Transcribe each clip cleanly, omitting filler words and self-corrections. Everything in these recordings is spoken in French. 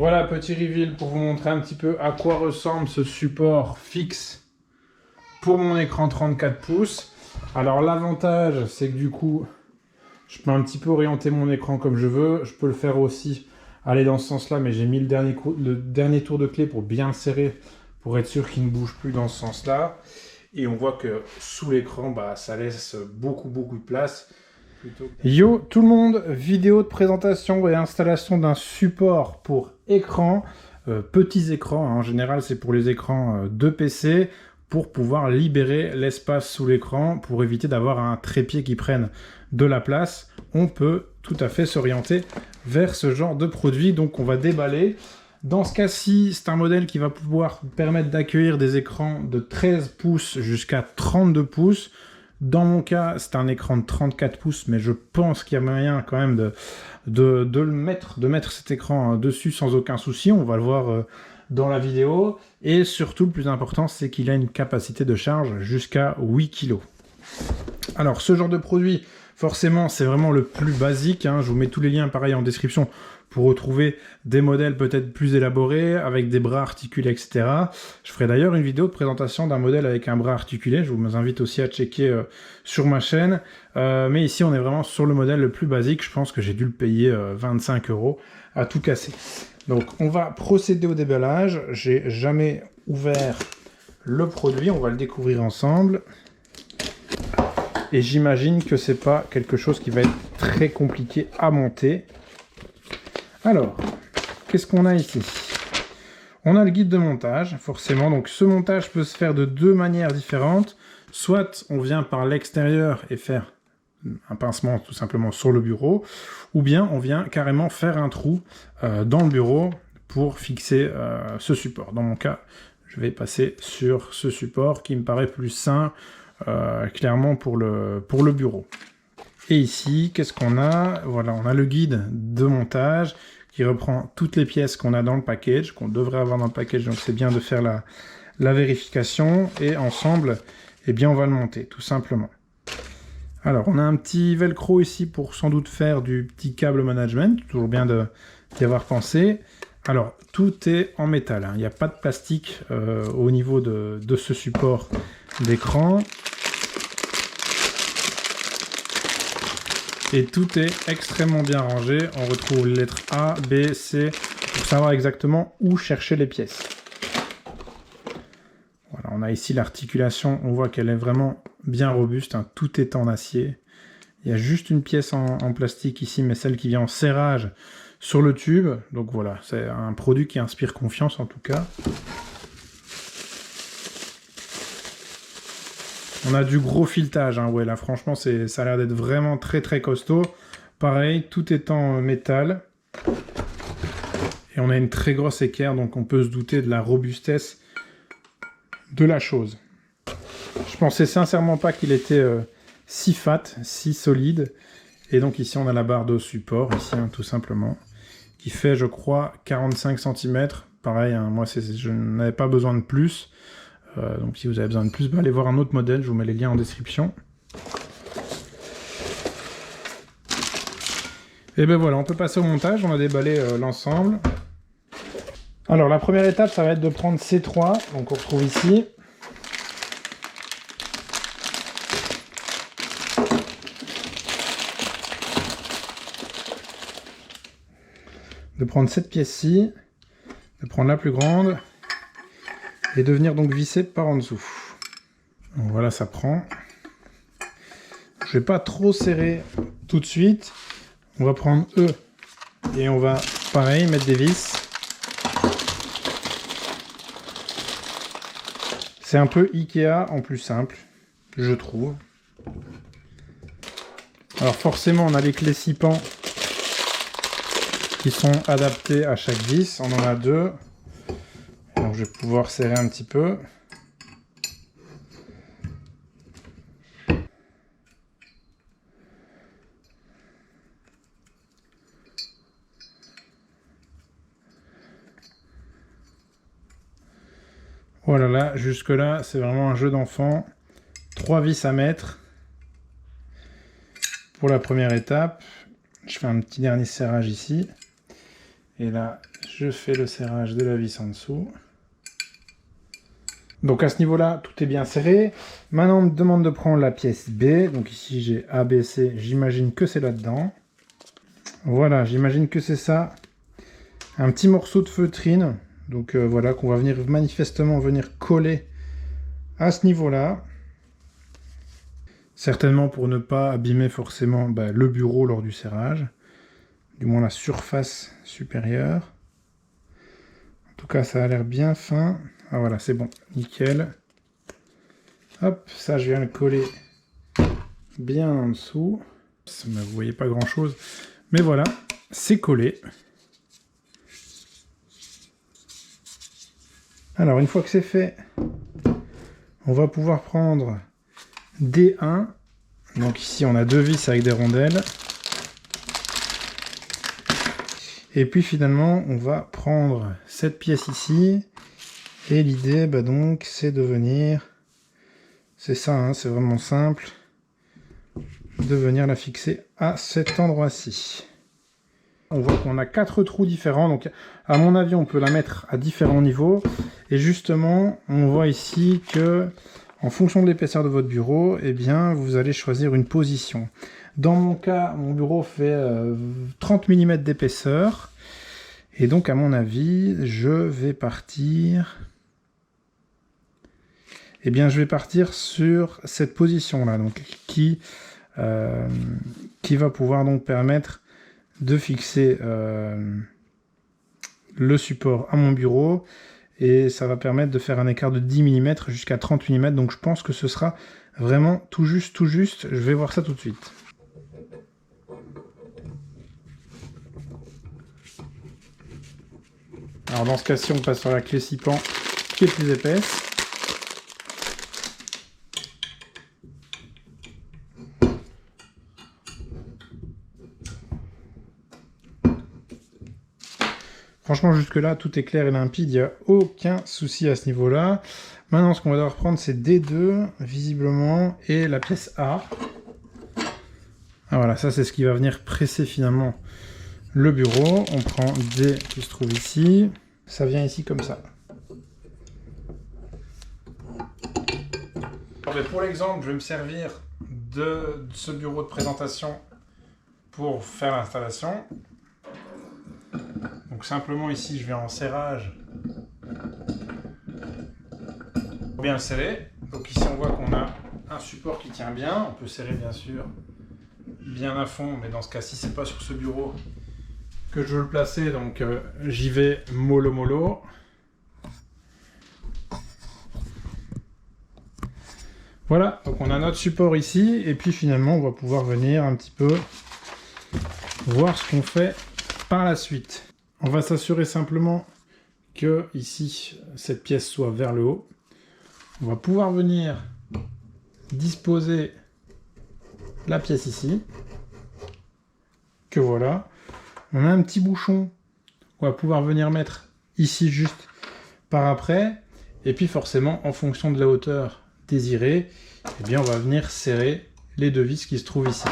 Voilà, petit reveal pour vous montrer un petit peu à quoi ressemble ce support fixe pour mon écran 34 pouces. Alors l'avantage, c'est que du coup, je peux un petit peu orienter mon écran comme je veux. Je peux le faire aussi aller dans ce sens-là, mais j'ai mis le dernier tour de clé pour bien le serrer, pour être sûr qu'il ne bouge plus dans ce sens-là. Et on voit que sous l'écran, ça laisse beaucoup de place. Yo tout le monde, vidéo de présentation et installation d'un support pour écran, petits écrans, hein, en général c'est pour les écrans de PC, pour pouvoir libérer l'espace sous l'écran, pour éviter d'avoir un trépied qui prenne de la place. On peut tout à fait s'orienter vers ce genre de produit, donc on va déballer. Dans ce cas-ci, c'est un modèle qui va pouvoir permettre d'accueillir des écrans de 13 pouces jusqu'à 32 pouces. Dans mon cas, c'est un écran de 34 pouces, mais je pense qu'il y a moyen quand même de mettre cet écran dessus sans aucun souci. On va le voir dans la vidéo. Et surtout, le plus important, c'est qu'il a une capacité de charge jusqu'à 8 kg. Alors, ce genre de produit, forcément, c'est vraiment le plus basique, hein. Je vous mets tous les liens, pareil, en description, pour retrouver des modèles peut-être plus élaborés, avec des bras articulés, etc. Je ferai d'ailleurs une vidéo de présentation d'un modèle avec un bras articulé. Je vous invite aussi à checker sur ma chaîne. Mais ici, on est vraiment sur le modèle le plus basique. Je pense que j'ai dû le payer 25 € à tout casser. Donc, on va procéder au déballage. J'ai jamais ouvert le produit. On va le découvrir ensemble. Et j'imagine que c'est pas quelque chose qui va être très compliqué à monter. Alors, qu'est-ce qu'on a ici? On a le guide de montage, forcément. Donc ce montage peut se faire de deux manières différentes. Soit on vient par l'extérieur et faire un pincement tout simplement sur le bureau, ou bien on vient carrément faire un trou dans le bureau pour fixer ce support. Dans mon cas, je vais passer sur ce support qui me paraît plus sain, clairement pour le bureau. Et ici, qu'est-ce qu'on a? Voilà, on a le guide de montage qui reprend toutes les pièces qu'on a dans le package, qu'on devrait avoir dans le package, donc c'est bien de faire la vérification. Et ensemble, eh bien, on va le monter, tout simplement. Alors, on a un petit velcro ici pour sans doute faire du petit câble management, toujours bien d'y avoir pensé. Alors, tout est en métal, hein. Il n'y a pas de plastique au niveau de ce support d'écran. Et tout est extrêmement bien rangé. On retrouve les lettres A, B, C, pour savoir exactement où chercher les pièces. Voilà, on a ici l'articulation. On voit qu'elle est vraiment bien robuste, hein. Tout est en acier. Il y a juste une pièce en plastique ici, mais celle qui vient en serrage sur le tube. Donc voilà, c'est un produit qui inspire confiance en tout cas. On a du gros filetage, hein. Ouais, là franchement ça a l'air d'être vraiment très costaud. Pareil, tout est en métal. Et on a une très grosse équerre, donc on peut se douter de la robustesse de la chose. Je pensais sincèrement pas qu'il était si fat, si solide. Et donc ici on a la barre de support, ici hein, tout simplement, qui fait je crois 45 cm. Pareil, hein, moi je n'avais pas besoin de plus. Donc si vous avez besoin de plus, allez voir un autre modèle, je vous mets les liens en description. Et ben voilà, on peut passer au montage, on a déballé l'ensemble. Alors la première étape, ça va être de prendre ces trois, donc on retrouve ici. De prendre cette pièce-ci, de prendre la plus grande, et de venir donc visser par en dessous. Donc voilà, ça prend. Je vais pas trop serrer tout de suite. On va prendre E et on va, pareil, mettre des vis. C'est un peu Ikea en plus simple, je trouve. Alors forcément, on a les clés 6 pans qui sont adaptées à chaque vis. On en a deux. Donc je vais pouvoir serrer un petit peu. Voilà, là, jusque là, c'est vraiment un jeu d'enfant. 3 vis à mettre pour la première étape. Je fais un petit dernier serrage ici. Et là, je fais le serrage de la vis en dessous. Donc à ce niveau-là, tout est bien serré. Maintenant, on me demande de prendre la pièce B. Donc ici, j'ai A, B, C. J'imagine que c'est là-dedans. Voilà, j'imagine que c'est ça. Un petit morceau de feutrine. Donc voilà, qu'on va venir manifestement coller à ce niveau-là. Certainement pour ne pas abîmer forcément le bureau lors du serrage. Du moins la surface supérieure. En tout cas, ça a l'air bien fin. Ah voilà, c'est bon, nickel. Hop, ça je viens le coller bien en dessous. Vous voyez pas grand chose, mais voilà, c'est collé. Alors une fois que c'est fait, on va pouvoir prendre D1. Donc ici on a 2 vis avec des rondelles. Et puis finalement on va prendre cette pièce ici. Et l'idée, donc, c'est de venir, c'est ça, hein, c'est vraiment simple, de venir la fixer à cet endroit-ci. On voit qu'on a 4 trous différents, donc à mon avis, on peut la mettre à différents niveaux. Et justement, on voit ici que, en fonction de l'épaisseur de votre bureau, eh bien, vous allez choisir une position. Dans mon cas, mon bureau fait 30 mm d'épaisseur. Et donc, à mon avis, je vais partir... Eh bien, je vais partir sur cette position-là, donc qui va pouvoir donc permettre de fixer le support à mon bureau, et ça va permettre de faire un écart de 10 mm jusqu'à 30 mm, donc je pense que ce sera vraiment tout juste, je vais voir ça tout de suite. Alors dans ce cas-ci, on passe sur la clé 6 pans qui est plus épaisse. Franchement, jusque-là, tout est clair et limpide, il n'y a aucun souci à ce niveau-là. Maintenant, ce qu'on va devoir prendre, c'est D2, visiblement, et la pièce A. Ah voilà, ça c'est ce qui va venir presser finalement le bureau. On prend D qui se trouve ici. Ça vient ici comme ça. Alors, pour l'exemple, je vais me servir de ce bureau de présentation pour faire l'installation. Donc simplement ici, je vais en serrage pour bien le serrer. Donc ici, on voit qu'on a un support qui tient bien. On peut serrer bien sûr bien à fond, mais dans ce cas-ci, c'est pas sur ce bureau que je veux le placer. Donc j'y vais mollo mollo. Voilà, donc on a notre support ici, et puis finalement, on va pouvoir venir un petit peu voir ce qu'on fait par la suite. On va s'assurer simplement que ici, cette pièce soit vers le haut. On va pouvoir venir disposer la pièce ici. Que voilà. On a un petit bouchon qu'on va pouvoir venir mettre ici juste par après. Et puis forcément, en fonction de la hauteur désirée, eh bien, on va venir serrer les 2 vis qui se trouvent ici.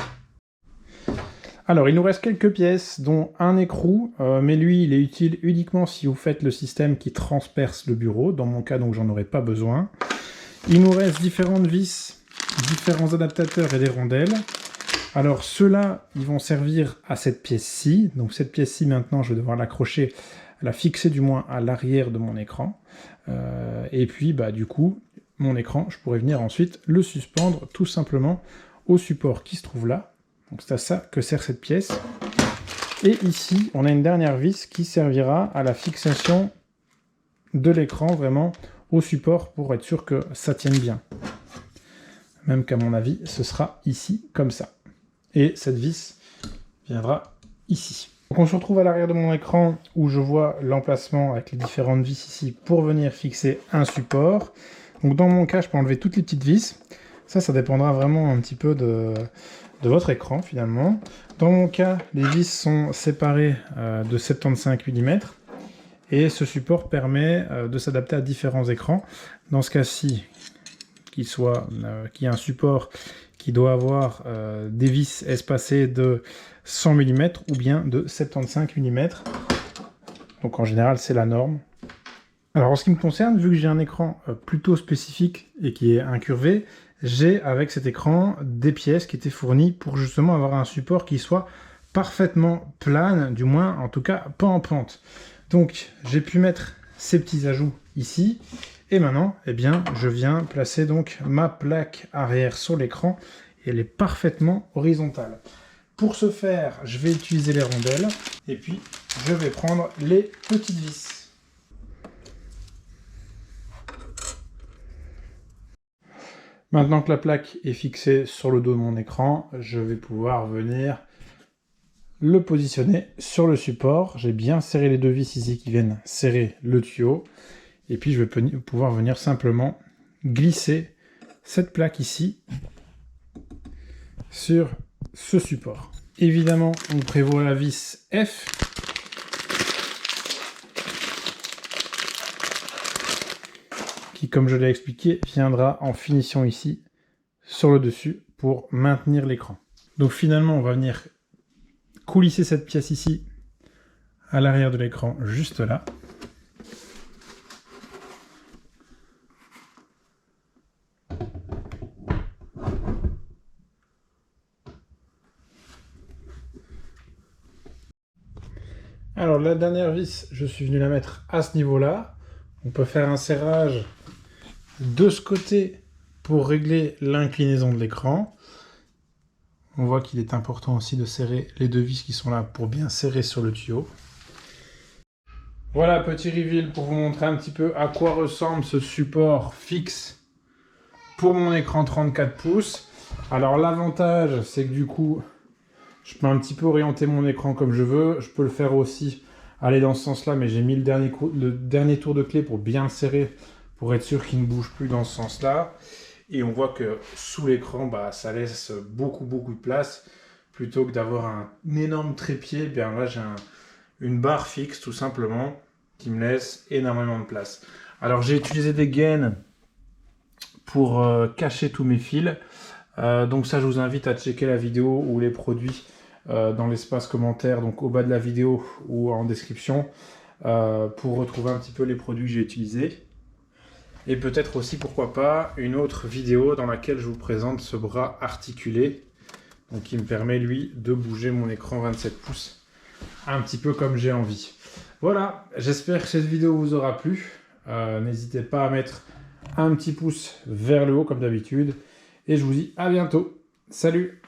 Alors, il nous reste quelques pièces, dont un écrou, mais lui, il est utile uniquement si vous faites le système qui transperce le bureau. Dans mon cas, donc, j'en aurai pas besoin. Il nous reste différentes vis, différents adaptateurs et des rondelles. Alors, ceux-là, ils vont servir à cette pièce-ci. Donc, cette pièce-ci, maintenant, je vais devoir l'accrocher, la fixer du moins à l'arrière de mon écran. Et puis, du coup, mon écran, je pourrais venir ensuite le suspendre tout simplement au support qui se trouve là. Donc c'est à ça que sert cette pièce. Et ici, on a une dernière vis qui servira à la fixation de l'écran, vraiment au support, pour être sûr que ça tienne bien. Même qu'à mon avis, ce sera ici, comme ça. Et cette vis viendra ici. Donc on se retrouve à l'arrière de mon écran où je vois l'emplacement avec les différentes vis ici pour venir fixer un support. Donc dans mon cas, je peux enlever toutes les petites vis. Ça dépendra vraiment un petit peu de votre écran finalement. Dans mon cas, les vis sont séparées de 75 mm et ce support permet de s'adapter à différents écrans. Dans ce cas-ci, qu'il y ait un support qui doit avoir des vis espacées de 100 mm ou bien de 75 mm. Donc en général, c'est la norme. Alors en ce qui me concerne, vu que j'ai un écran plutôt spécifique et qui est incurvé, j'ai avec cet écran des pièces qui étaient fournies pour justement avoir un support qui soit parfaitement plane, du moins en tout cas pas en pente. Donc j'ai pu mettre ces petits ajouts ici, et maintenant eh bien, je viens placer donc ma plaque arrière sur l'écran, et elle est parfaitement horizontale. Pour ce faire, je vais utiliser les rondelles, et puis je vais prendre les petites vis. Maintenant que la plaque est fixée sur le dos de mon écran, je vais pouvoir venir le positionner sur le support. J'ai bien serré les deux vis ici qui viennent serrer le tuyau. Et puis je vais pouvoir venir simplement glisser cette plaque ici sur ce support. Évidemment, on prévoit la vis F. Qui, comme je l'ai expliqué, viendra en finition ici, sur le dessus, pour maintenir l'écran. Donc finalement, on va venir coulisser cette pièce ici, à l'arrière de l'écran, juste là. Alors la dernière vis, je suis venu la mettre à ce niveau-là. On peut faire un serrage de ce côté pour régler l'inclinaison de l'écran. On voit qu'il est important aussi de serrer les deux vis qui sont là pour bien serrer sur le tuyau. Voilà, petit reveal pour vous montrer un petit peu à quoi ressemble ce support fixe pour mon écran 34 pouces. Alors l'avantage, c'est que du coup, je peux un petit peu orienter mon écran comme je veux. Je peux le faire aussi aller dans ce sens-là, mais j'ai mis le dernier tour de clé pour bien le serrer, pour être sûr qu'il ne bouge plus dans ce sens-là. Et on voit que sous l'écran, bah, ça laisse beaucoup de place. Plutôt que d'avoir un énorme trépied, eh bien là j'ai une barre fixe tout simplement qui me laisse énormément de place. Alors j'ai utilisé des gaines pour cacher tous mes fils. Donc ça, je vous invite à checker la vidéo ou les produits dans l'espace commentaire, donc au bas de la vidéo ou en description, pour retrouver un petit peu les produits que j'ai utilisés. Et peut-être aussi, pourquoi pas, une autre vidéo dans laquelle je vous présente ce bras articulé, donc qui me permet, lui, de bouger mon écran 27 pouces un petit peu comme j'ai envie. Voilà, j'espère que cette vidéo vous aura plu. N'hésitez pas à mettre un petit pouce vers le haut comme d'habitude. Et je vous dis à bientôt. Salut!